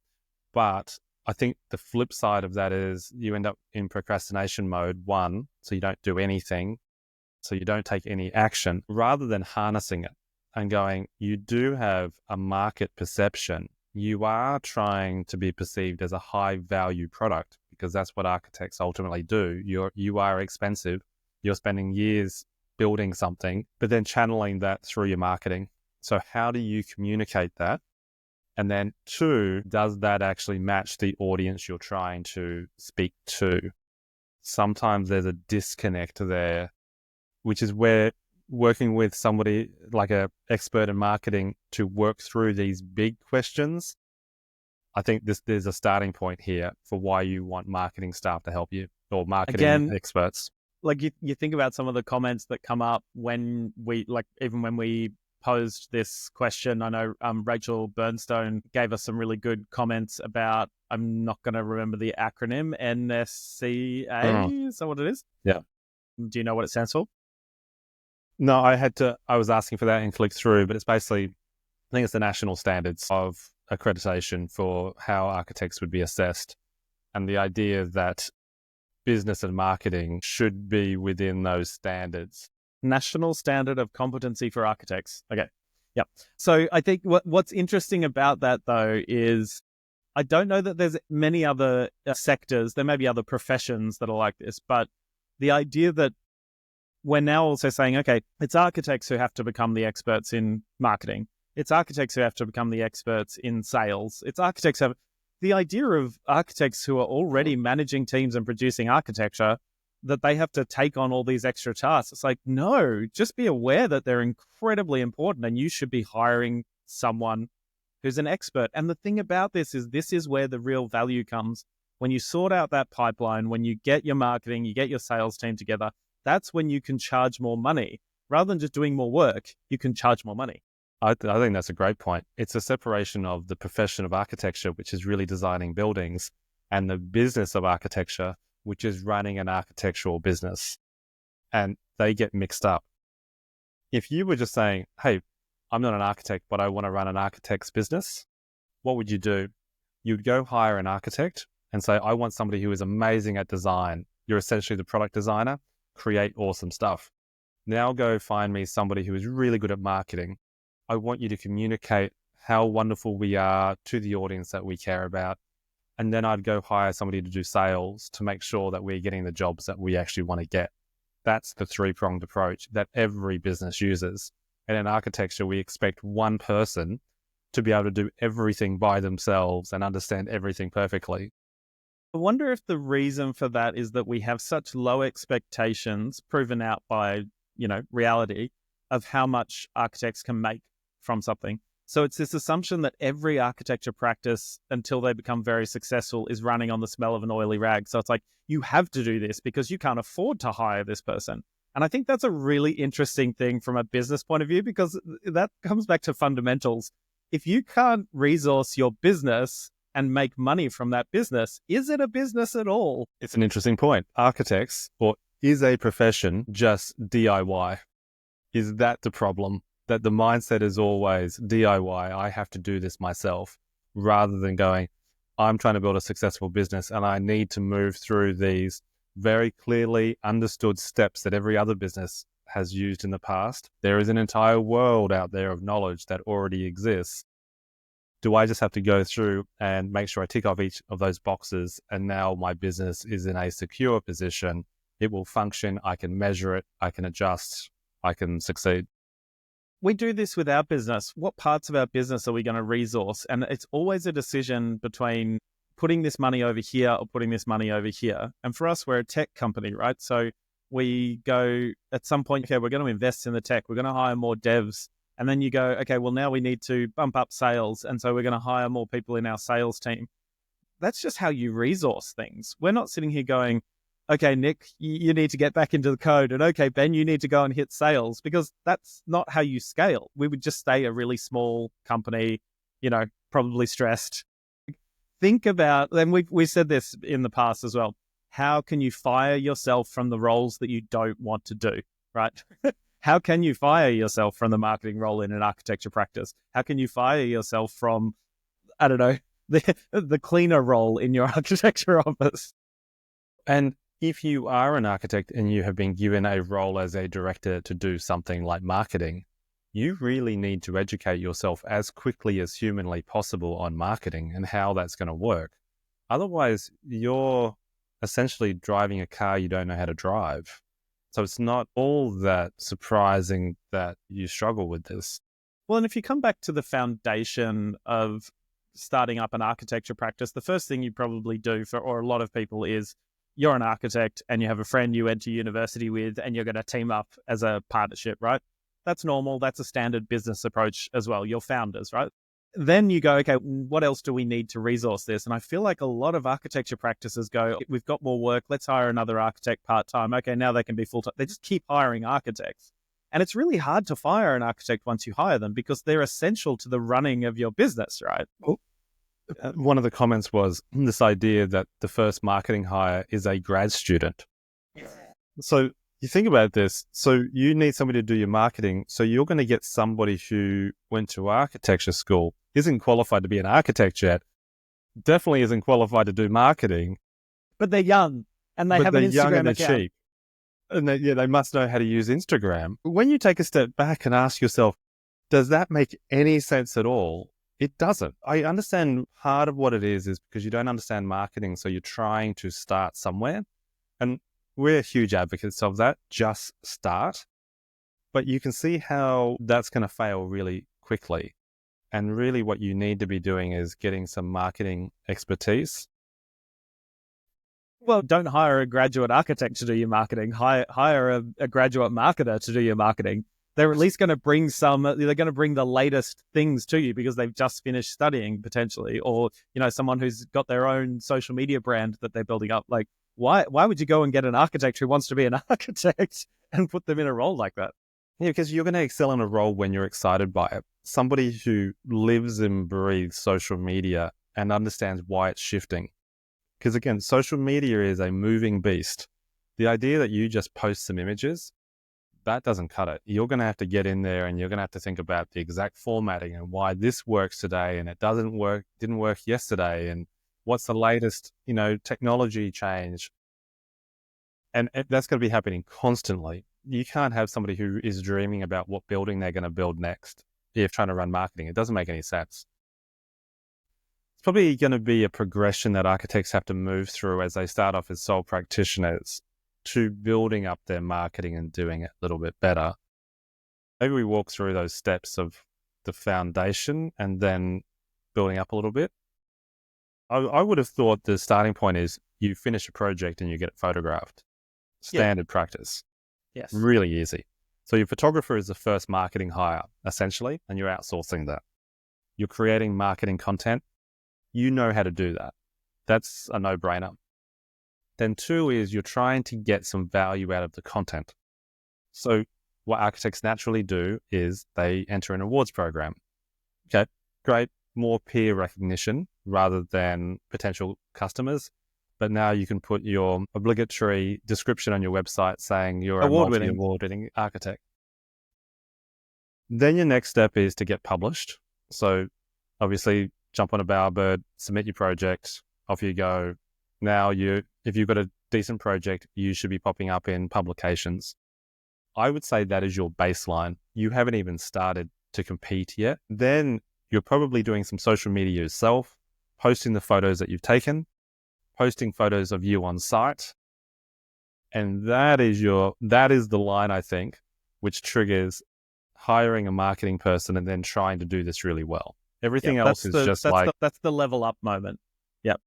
But I think the flip side of that is you end up in procrastination mode, one, so you don't do anything, so you don't take any action, rather than harnessing it and going, you do have a market perception. You are trying to be perceived as a high value product because that's what architects ultimately do. You are expensive. You're spending years building something, but then channeling that through your marketing. So how do you communicate that? And then two, does that actually match the audience you're trying to speak to? Sometimes there's a disconnect there, which is where working with somebody like an expert in marketing to work through these big questions, I think there's a starting point here for why you want marketing staff to help you, or marketing experts. Like you think about some of the comments that come up when even when we posed this question. I know Rachel Bernstone gave us some really good comments about, I'm not going to remember the acronym, NSCA. Is that what it is? Yeah. Do you know what it stands for? No, I was asking for that and clicked through, but it's basically, I think it's the national standards of accreditation for how architects would be assessed. And the idea that business and marketing should be within those standards. National Standard of Competency for Architects. Okay. Yep. So I think what's interesting about that, though, is I don't know that there's many other sectors. There may be other professions that are like this, but the idea that we're now also saying, okay, it's architects who have to become the experts in marketing. It's architects who have to become the experts in sales. It's architects who have... The idea of architects who are already managing teams and producing architecture, that they have to take on all these extra tasks. It's like, no, just be aware that they're incredibly important and you should be hiring someone who's an expert. And the thing about this is where the real value comes. When you sort out that pipeline, when you get your marketing, you get your sales team together, that's when you can charge more money. Rather than just doing more work, you can charge more money. I think that's a great point. It's a separation of the profession of architecture, which is really designing buildings, and the business of architecture, which is running an architectural business. And they get mixed up. If you were just saying, hey, I'm not an architect, but I want to run an architect's business, what would you do? You'd go hire an architect and say, I want somebody who is amazing at design, You're essentially the product designer. Create awesome stuff. Now go find me somebody who is really good at marketing. I want you to communicate how wonderful we are to the audience that we care about. And then I'd go hire somebody to do sales to make sure that we're getting the jobs that we actually want to get. That's the three-pronged approach that every business uses. And in architecture, we expect one person to be able to do everything by themselves and understand everything perfectly. I wonder if the reason for that is that we have such low expectations proven out by, reality of how much architects can make from something. So it's this assumption that every architecture practice, until they become very successful, is running on the smell of an oily rag. So it's like, you have to do this because you can't afford to hire this person. And I think that's a really interesting thing from a business point of view, because that comes back to fundamentals. If you can't resource your business and make money from that business, is it a business at all? It's an interesting point. Architects, or is a profession just DIY? Is that the problem? That the mindset is always DIY, I have to do this myself, rather than going, I'm trying to build a successful business and I need to move through these very clearly understood steps that every other business has used in the past. There is an entire world out there of knowledge that already exists. Do I just have to go through and make sure I tick off each of those boxes, and now my business is in a secure position? It will function. I can measure it. I can adjust. I can succeed. We do this with our business. What parts of our business are we going to resource? And it's always a decision between putting this money over here or putting this money over here. And for us, we're a tech company, right? So we go at some point, okay, we're going to invest in the tech. We're going to hire more devs. And then you go, okay, well, now we need to bump up sales. And so we're going to hire more people in our sales team. That's just how you resource things. We're not sitting here going, okay, Nick, you need to get back into the code. And okay, Ben, you need to go and hit sales, because that's not how you scale. We would just stay a really small company, probably stressed. Think about, and we've said this in the past as well, how can you fire yourself from the roles that you don't want to do, right? How can you fire yourself from the marketing role in an architecture practice? How can you fire yourself from, I don't know, the cleaner role in your architecture office? And if you are an architect and you have been given a role as a director to do something like marketing, you really need to educate yourself as quickly as humanly possible on marketing and how that's going to work. Otherwise, you're essentially driving a car you don't know how to drive. So it's not all that surprising that you struggle with this. Well, and if you come back to the foundation of starting up an architecture practice, the first thing you probably do or a lot of people is, you're an architect and you have a friend you went to university with and you're going to team up as a partnership, right? That's normal. That's a standard business approach as well. You're founders, right? Then you go, okay, what else do we need to resource this? And I feel like a lot of architecture practices go, we've got more work. Let's hire another architect part-time. Okay, now they can be full-time. They just keep hiring architects. And it's really hard to fire an architect once you hire them, because they're essential to the running of your business, right? One of the comments was this idea that the first marketing hire is a grad student. So you think about this. So you need somebody to do your marketing. So you're going to get somebody who went to architecture school, isn't qualified to be an architect yet, definitely isn't qualified to do marketing. But they're young and they have an Instagram account. Cheap. And they must know how to use Instagram. When you take a step back and ask yourself, does that make any sense at all? It doesn't. I understand part of what it is because you don't understand marketing. So you're trying to start somewhere. And we're huge advocates of that. Just start. But you can see how that's going to fail really quickly. And really what you need to be doing is getting some marketing expertise. Well, don't hire a graduate architect to do your marketing. Hire a graduate marketer to do your marketing. They're at least going to bring they're going to bring the latest things to you because they've just finished studying potentially, or, someone who's got their own social media brand that they're building up. Like, why would you go and get an architect who wants to be an architect and put them in a role like that? Yeah, because you're going to excel in a role when you're excited by it. Somebody who lives and breathes social media and understands why it's shifting. Because again, social media is a moving beast. The idea that you just post some images, that doesn't cut it. You're going to have to get in there and you're going to have to think about the exact formatting and why this works today and it didn't work yesterday, and what's the latest, technology change. And that's going to be happening constantly. You can't have somebody who is dreaming about what building they're going to build next if trying to run marketing. It doesn't make any sense. It's probably going to be a progression that architects have to move through as they start off as sole practitioners to building up their marketing and doing it a little bit better. Maybe we walk through those steps of the foundation and then building up a little bit. I would have thought the starting point is you finish a project and you get it photographed. Standard practice. Yes. Really easy. So your photographer is the first marketing hire, essentially, and you're outsourcing that. You're creating marketing content. You know how to do that. That's a no-brainer. Then 2 is you're trying to get some value out of the content. So what architects naturally do is they enter an awards program. Okay, great. More peer recognition rather than potential customers. But now you can put your obligatory description on your website saying you're a multi-award-winning architect. Then your next step is to get published. So obviously jump on a Bowerbird, submit your project, off you go. Now if you've got a decent project, you should be popping up in publications. I would say that is your baseline. You haven't even started to compete yet. Then you're probably doing some social media yourself, posting the photos that you've taken, posting photos of you on site. And that is the line, I think, which triggers hiring a marketing person and then trying to do this really well. Everything else is that's the level up moment. Yep.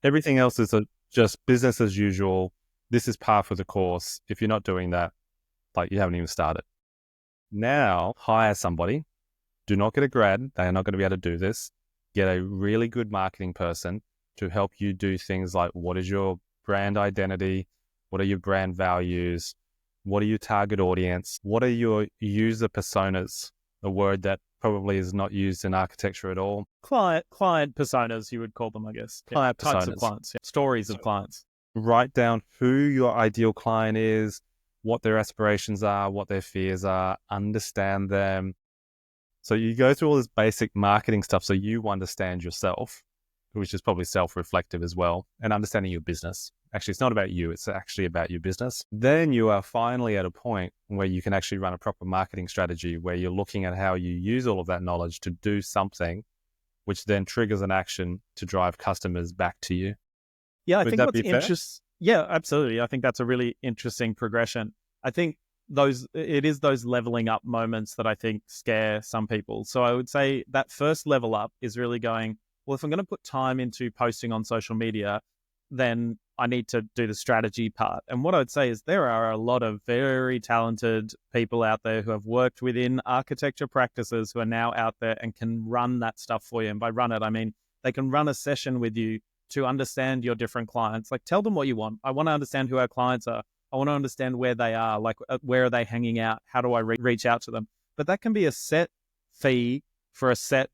Everything else is just business as usual. This is par for the course. If you're not doing that, like you haven't even started. Now hire somebody. Do not get a grad. They are not going to be able to do this. Get a really good marketing person to help you do things like what is your brand identity? What are your brand values? What are your target audience? What are your user personas? A word that probably is not used in architecture at all. Client personas, you would call them, I guess. Client personas. Types of clients, stories of clients. Write down who your ideal client is, what their aspirations are, what their fears are, understand them. So you go through all this basic marketing stuff so you understand yourself, which is probably self-reflective as well, and understanding your business. Actually, it's not about you. It's actually about your business. Then you are finally at a point where you can actually run a proper marketing strategy where you're looking at how you use all of that knowledge to do something, which then triggers an action to drive customers back to you. Yeah, I think what's interesting. Yeah, absolutely. I think that's a really interesting progression. I think it is those leveling up moments that I think scare some people. So I would say that first level up is really going, well, if I'm going to put time into posting on social media, then I need to do the strategy part. And what I would say is there are a lot of very talented people out there who have worked within architecture practices who are now out there and can run that stuff for you. And by run it, I mean, they can run a session with you to understand your different clients. Like, tell them what you want. I want to understand who our clients are. I want to understand where they are, like where are they hanging out? How do I reach out to them? But that can be a set fee for a set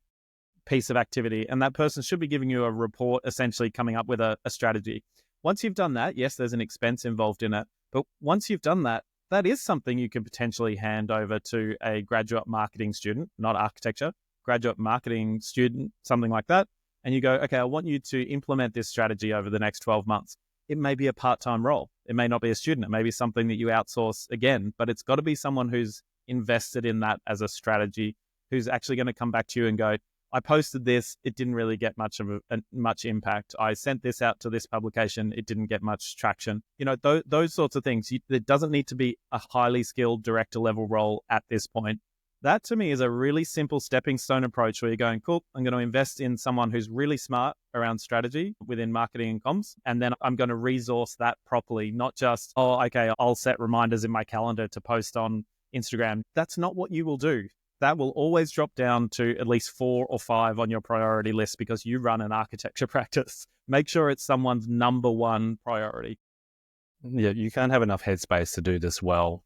piece of activity. And that person should be giving you a report, essentially coming up with a strategy. Once you've done that, yes, there's an expense involved in it. But once you've done that, that is something you can potentially hand over to a graduate marketing student, not architecture, graduate marketing student, something like that. And you go, okay, I want you to implement this strategy over the next 12 months. It may be a part-time role. It may not be a student. It may be something that you outsource again, but it's got to be someone who's invested in that as a strategy, who's actually going to come back to you and go, I posted this. It didn't really get much impact. I sent this out to this publication. It didn't get much traction. You know, those sorts of things. There doesn't need to be a highly skilled director level role at this point. That to me is a really simple stepping stone approach where you're going, cool, I'm going to invest in someone who's really smart around strategy within marketing and comms. And then I'm going to resource that properly, not just, oh, okay, I'll set reminders in my calendar to post on Instagram. That's not what you will do. That will always drop down to at least 4 or 5 on your priority list because you run an architecture practice. Make sure it's someone's number one priority. Yeah, you can't have enough headspace to do this well.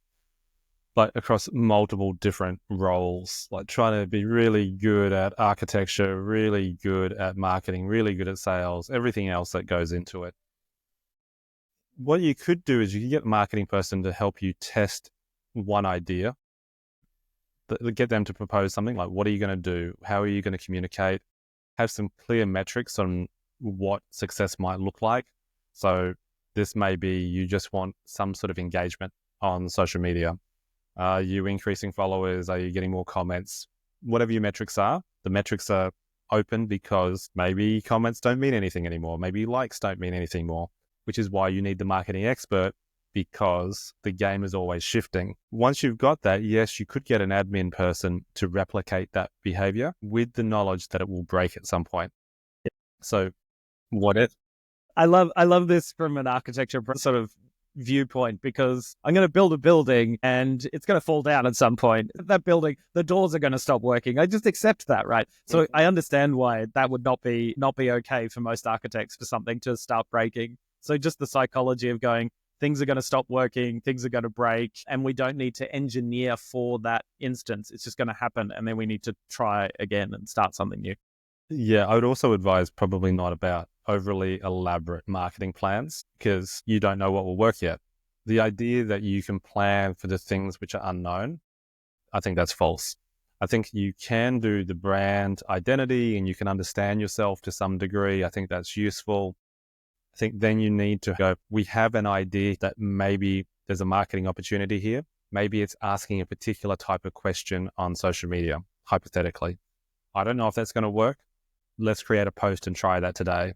Like across multiple different roles, like trying to be really good at architecture, really good at marketing, really good at sales, everything else that goes into it. What you could do is you could get a marketing person to help you test one idea, get them to propose something like, what are you going to do? How are you going to communicate? Have some clear metrics on what success might look like. So This may be you just want some sort of engagement on social media. Are you increasing followers? Are you getting more comments? Whatever your metrics are, the metrics are open because maybe comments don't mean anything anymore. Maybe likes don't mean anything more, which is why you need the marketing expert, because the game is always shifting. Once you've got that, yes, you could get an admin person to replicate that behavior with the knowledge that it will break at some point. So I love this from an architecture sort of viewpoint, because I'm going to build a building and it's going to fall down at some point. That building, the doors are going to stop working. I just accept that, right? So I understand why that would not be okay for most architects for something to start breaking. So just the psychology of going, things are going to stop working, things are going to break, and we don't need to engineer for that instance. It's just going to happen, and then we need to try again and start something new. Yeah, I would also advise probably not about overly elaborate marketing plans, because you don't know what will work yet. The idea that you can plan for the things which are unknown, I think that's false. I think you can do the brand identity and you can understand yourself to some degree. I think that's useful. I think then you need to go, we have an idea that maybe there's a marketing opportunity here. Maybe it's asking a particular type of question on social media, hypothetically. I don't know if that's going to work. Let's create a post and try that today.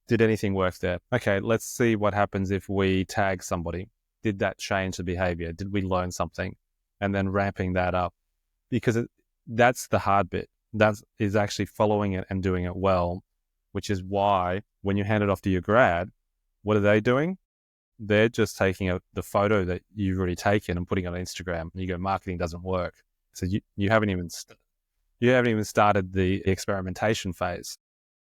Did anything work there? Okay, let's see what happens if we tag somebody. Did that change the behavior? Did we learn something? And then ramping that up, because that's the hard bit. That is actually following it and doing it well, which is why when you hand it off to your grad, what are they doing? They're just taking the photo that you've already taken and putting it on Instagram. And you go, marketing doesn't work. So you haven't even started the experimentation phase.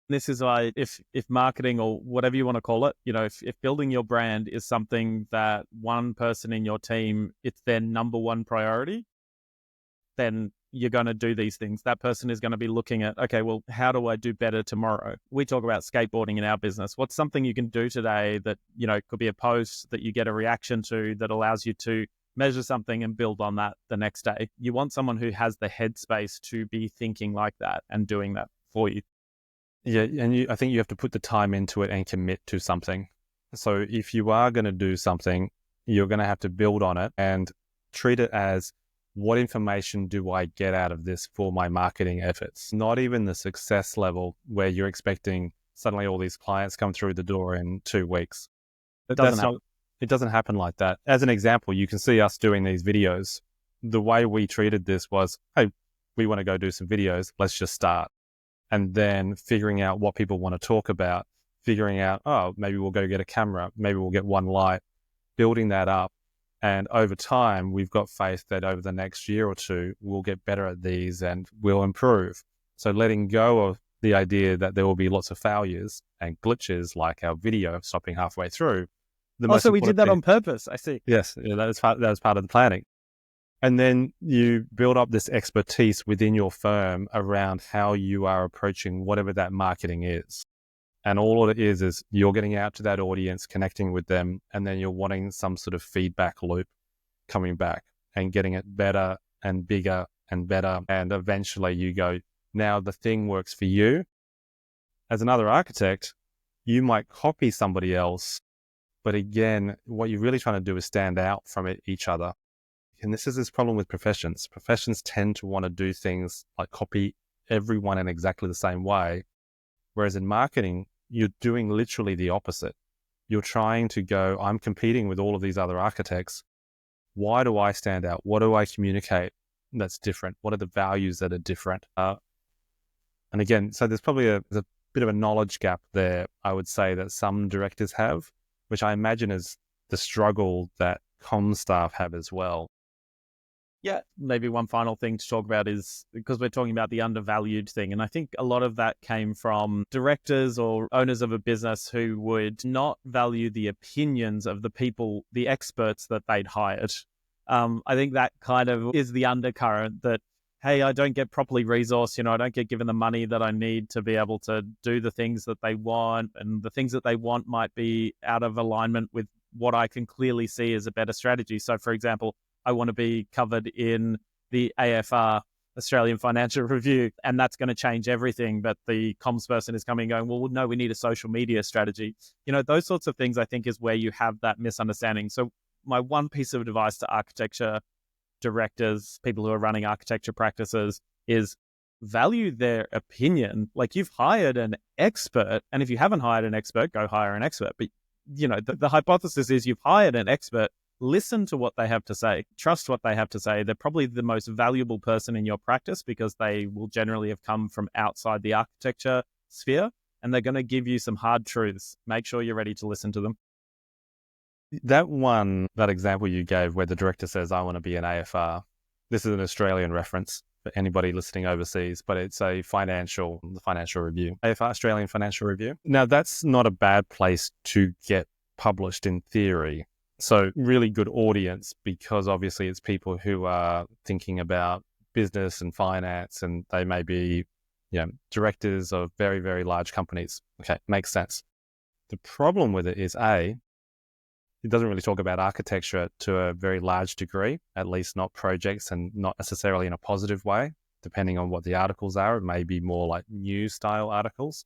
This is why if marketing, or whatever you want to call it, if building your brand is something that one person in your team, it's their number one priority, then you're going to do these things. That person is going to be looking at, okay, well, how do I do better tomorrow? We talk about skateboarding in our business. What's something you can do today that, could be a post that you get a reaction to that allows you to measure something and build on that the next day? You want someone who has the headspace to be thinking like that and doing that for you. Yeah, and I think you have to put the time into it and commit to something. So if you are going to do something, you're going to have to build on it and treat it as, what information do I get out of this for my marketing efforts? Not even the success level where you're expecting suddenly all these clients come through the door in 2 weeks. It doesn't happen. It doesn't happen like that. As an example, you can see us doing these videos. The way we treated this was, hey, we want to go do some videos. Let's just start. And then figuring out what people want to talk about, figuring out, oh, maybe we'll go get a camera. Maybe we'll get one light, building that up. And over time, we've got faith that over the next year or two, we'll get better at these and we'll improve. So letting go of the idea that there will be lots of failures and glitches, like our video stopping halfway through. So we did that on purpose, I see. Yes, that was part of the planning. And then you build up this expertise within your firm around how you are approaching whatever that marketing is. And all it is you're getting out to that audience, connecting with them, and then you're wanting some sort of feedback loop coming back and getting it better and bigger and better. And eventually you go, now the thing works for you. As another architect, you might copy somebody else. But again, what you're really trying to do is stand out from each other. And this is this problem with professions. Professions tend to want to do things like copy everyone in exactly the same way. Whereas in marketing, you're doing literally the opposite. You're trying to go, I'm competing with all of these other architects. Why do I stand out? What do I communicate that's different? What are the values that are different? And again, so there's probably a bit of a knowledge gap there, I would say, that some directors have, which I imagine is the struggle that comm staff have as well. Yeah, maybe one final thing to talk about is, because we're talking about the undervalued thing, and I think a lot of that came from directors or owners of a business who would not value the opinions of the people, the experts that they'd hired. I think that kind of is the undercurrent that, hey, I don't get properly resourced, I don't get given the money that I need to be able to do the things that they want, and the things that they want might be out of alignment with what I can clearly see as a better strategy. So, for example, I want to be covered in the AFR Australian Financial Review, and that's going to change everything. But the comms person is coming and going, well, no, we need a social media strategy. Those sorts of things, I think, is where you have that misunderstanding. So my one piece of advice to architecture directors, people who are running architecture practices, is value their opinion. Like, you've hired an expert, and if you haven't hired an expert, go hire an expert. But the hypothesis is you've hired an expert. Listen to what they have to say. Trust what they have to say. They're probably the most valuable person in your practice because they will generally have come from outside the architecture sphere, and they're going to give you some hard truths. Make sure you're ready to listen to them. That example you gave where the director says, I want to be an AFR. This is an Australian reference for anybody listening overseas, but it's the financial review. AFR, Australian Financial Review. Now, that's not a bad place to get published in theory. So really good audience, because obviously it's people who are thinking about business and finance, and they may be directors of very, very large companies. Okay, makes sense. The problem with it is, it doesn't really talk about architecture to a very large degree, at least not projects, and not necessarily in a positive way, depending on what the articles are. It may be more like news style articles.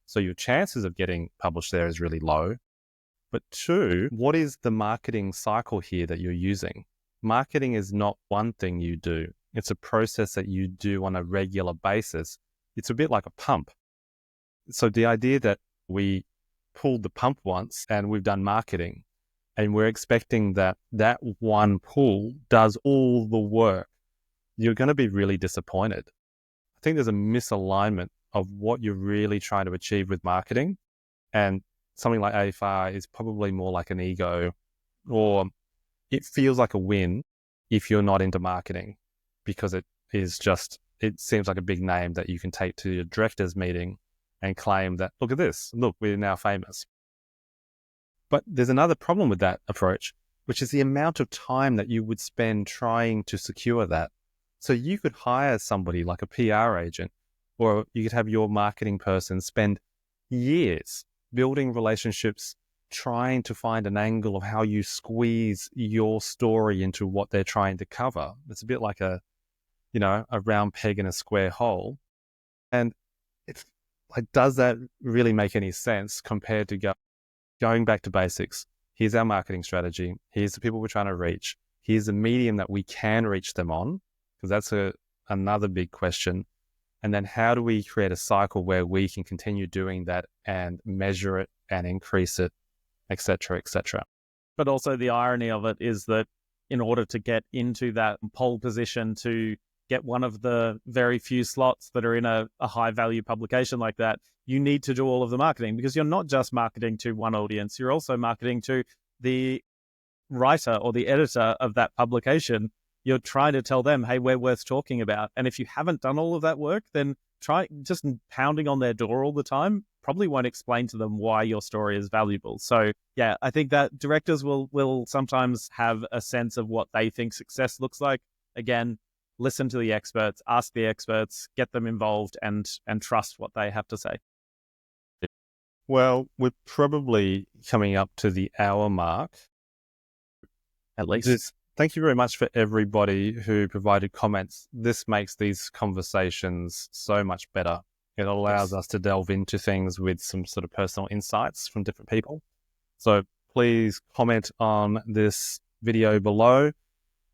So your chances of getting published there is really low. But two, what is the marketing cycle here that you're using? Marketing is not one thing you do. It's a process that you do on a regular basis. It's a bit like a pump. So the idea that we pulled the pump once and we've done marketing, and we're expecting that one pull does all the work, you're going to be really disappointed. I think there's a misalignment of what you're really trying to achieve with marketing. And something like AFR is probably more like an ego, or it feels like a win if you're not into marketing, because it seems like a big name that you can take to your director's meeting and claim that, look at this, look, we're now famous. But there's another problem with that approach, which is the amount of time that you would spend trying to secure that. So you could hire somebody like a PR agent, or you could have your marketing person spend years building relationships, trying to find an angle of how you squeeze your story into what they're trying to cover. It's a bit like a round peg in a square hole. And it's like, does that really make any sense compared to going back to basics? Here's our marketing strategy. Here's the people we're trying to reach. Here's the medium that we can reach them on, because that's another big question. And then how do we create a cycle where we can continue doing that and measure it and increase it, et cetera, et cetera. But also the irony of it is that in order to get into that pole position, to get one of the very few slots that are in a high value publication like that, you need to do all of the marketing, because you're not just marketing to one audience, you're also marketing to the writer or the editor of that publication. You're trying to tell them, hey, we're worth talking about. And if you haven't done all of that work, then try just pounding on their door all the time probably won't explain to them why your story is valuable. So yeah, I think that directors will sometimes have a sense of what they think success looks like. Again, listen to the experts, ask the experts, get them involved, and trust what they have to say. Well, we're probably coming up to the hour mark. At least. Thank you very much for everybody who provided comments. This makes these conversations so much better. It allows us to delve into things with some sort of personal insights from different people. So please comment on this video below,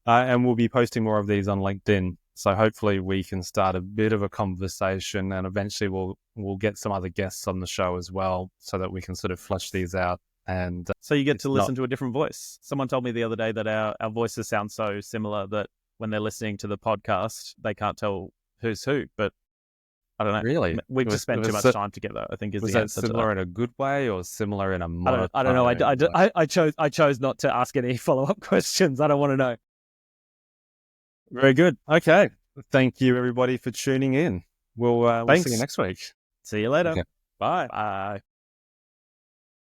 and we'll be posting more of these on LinkedIn. So hopefully we can start a bit of a conversation, and eventually we'll get some other guests on the show as well, so that we can sort of flesh these out. And so you get to listen to a different voice. Someone told me the other day that our voices sound so similar that when they're listening to the podcast, they can't tell who's who. But I don't know. Really? We've just spent too much time together, I think, is the answer. Was that similar in a good way or similar in a monotone? I don't know. I chose not to ask any follow-up questions. I don't want to know. Very good. Okay. Thank you, everybody, for tuning in. We'll see you next week. See you later. Okay. Bye. Bye.